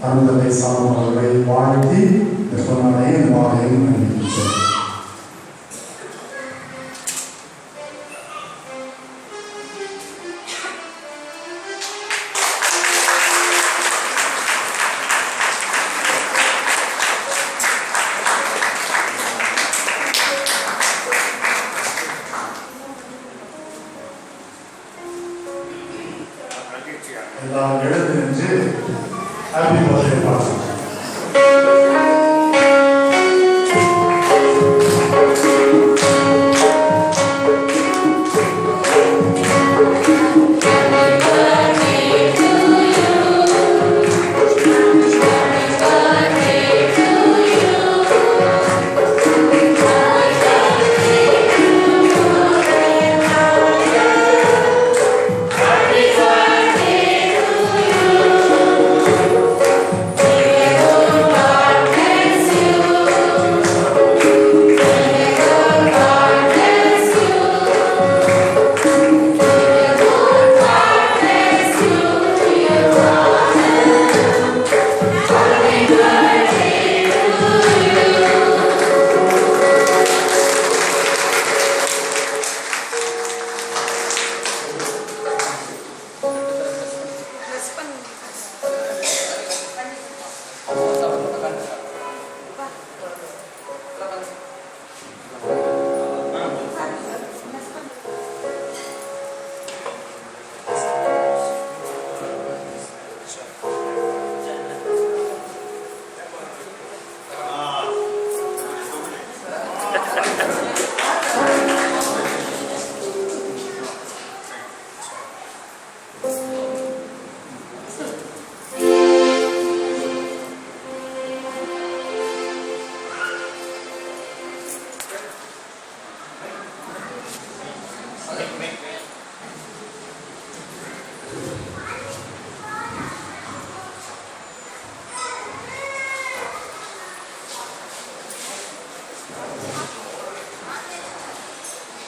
அருந்ததை சார்ந்தவர்களை வாழ்த்தி வெப்பமனையும் வாழையும் அணிவித்தது. எல்லாம் எழுந்து நின்று ஹாப்பி பர்த்டே பாடுங்க.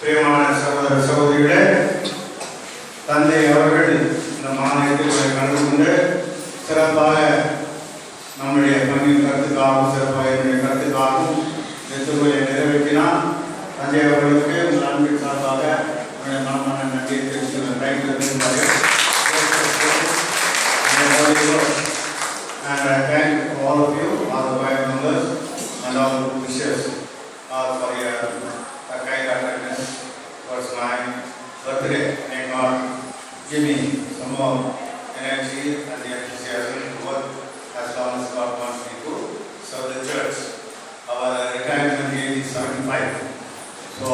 பிரியமான சகோதர சகோதரிகளே, தந்தை அவர்கள் இந்த மாநிலத்தில் கலந்து கொண்டு சிறப்பாக நம்முடைய பணியின் கருத்துக்காகவும் சிறப்பாக என்னுடைய கருத்துக்காகவும் திருத்தொழிலை நிறைவேற்றினார். தந்தை அவர்களுக்கு உங்கள் அன்பின் சார்பாக மனமான நன்றியை தெரிவித்துள்ளார்கள். And I thank all of you, all the choir members and all the wishes for your kind-heartedness towards my birthday. May God give me some more energy and the enthusiasm to work as long as God wants me to serve the church. Our retirement age is 75. So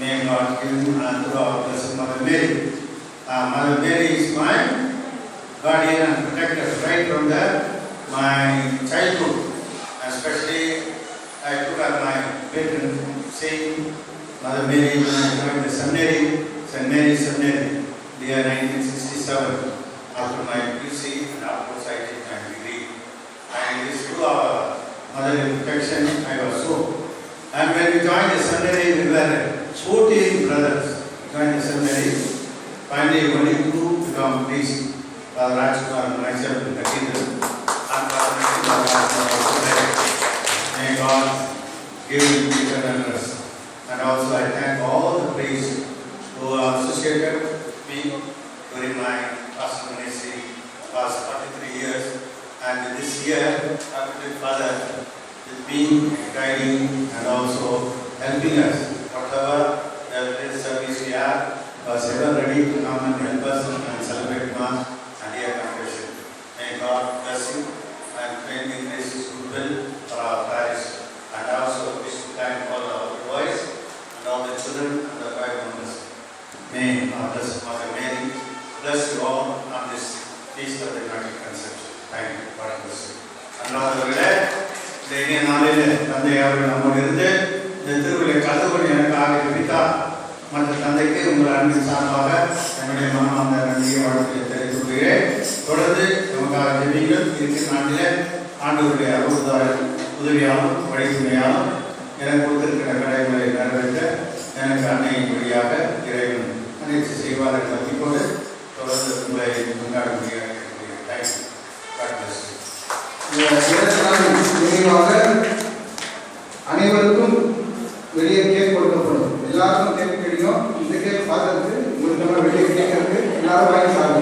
may God give through our blessed Mother Mary. Mother Mary is my guardian and protector right from my childhood. Especially I took up my patron saint Mother Mary when I joined the seminary, St. Mary's Seminary, the year 1967, after my PUC and afterwards I did my degree. And it is through our motherly protection I was so. And when we joined the seminary, we were 14 brothers joined the seminary. Finally, only 2 become priests, Father Rajkumar and myself in the cathedral. May God give him eternal rest. And also I thank all the priests who are associated with me during my pastoral ministry past 43 years. And this year, I have been Father with me, guiding and also helping helping us. Whatever the service we are, was ever ready to come and help us and celebrate Mass and hear confession. May God bless you and may increase His goodwill for our parish. And also wish to thank all our boys and all the children and the choir members. May our blessed Mother Mary bless you all on this feast of the Immaculate Conception. Thank you. God bless you. அன்றாவர்களே இந்த இனிய நாளில் தந்தை அவர்கள் நம்மோடு இருந்து இந்த திருவிழை கலந்து கொண்டு எனக்காக பிடித்தார். மற்ற தந்தைக்கு உங்கள் அன்பின் சார்பாக என்னுடைய மனமார்ந்த நன்றியை வாழ்க்கையை தெரிவித்துக் கொள்கிறேன். தொடர்ந்து நமக்காக ஜெபிங்கள். இருக்கிற நாட்டிலே ஆண்டவருடைய உதவியாலும் வழித்துணையாலும் எனக்கு கொடுத்திருக்கிற கடைகளை நிறைவேற்ற எனக்கு அன்னையின் வழியாக இறைவன் அனைத்து செய்வார் என்று நம்பிக்கொண்டு தொடர்ந்து உங்களை கொண்டாட முடியாது. நினைவாக அனைவருக்கும் வெளியே கேக் கொடுக்கப்படும். எல்லாருக்கும் கேக் கிடைக்கும். இந்த கேக் பார்க்கறதுக்கு உங்களுக்கு வெளியே கேட்கறதுக்கு எல்லாரும் வாங்கி சாப்பிடுங்க.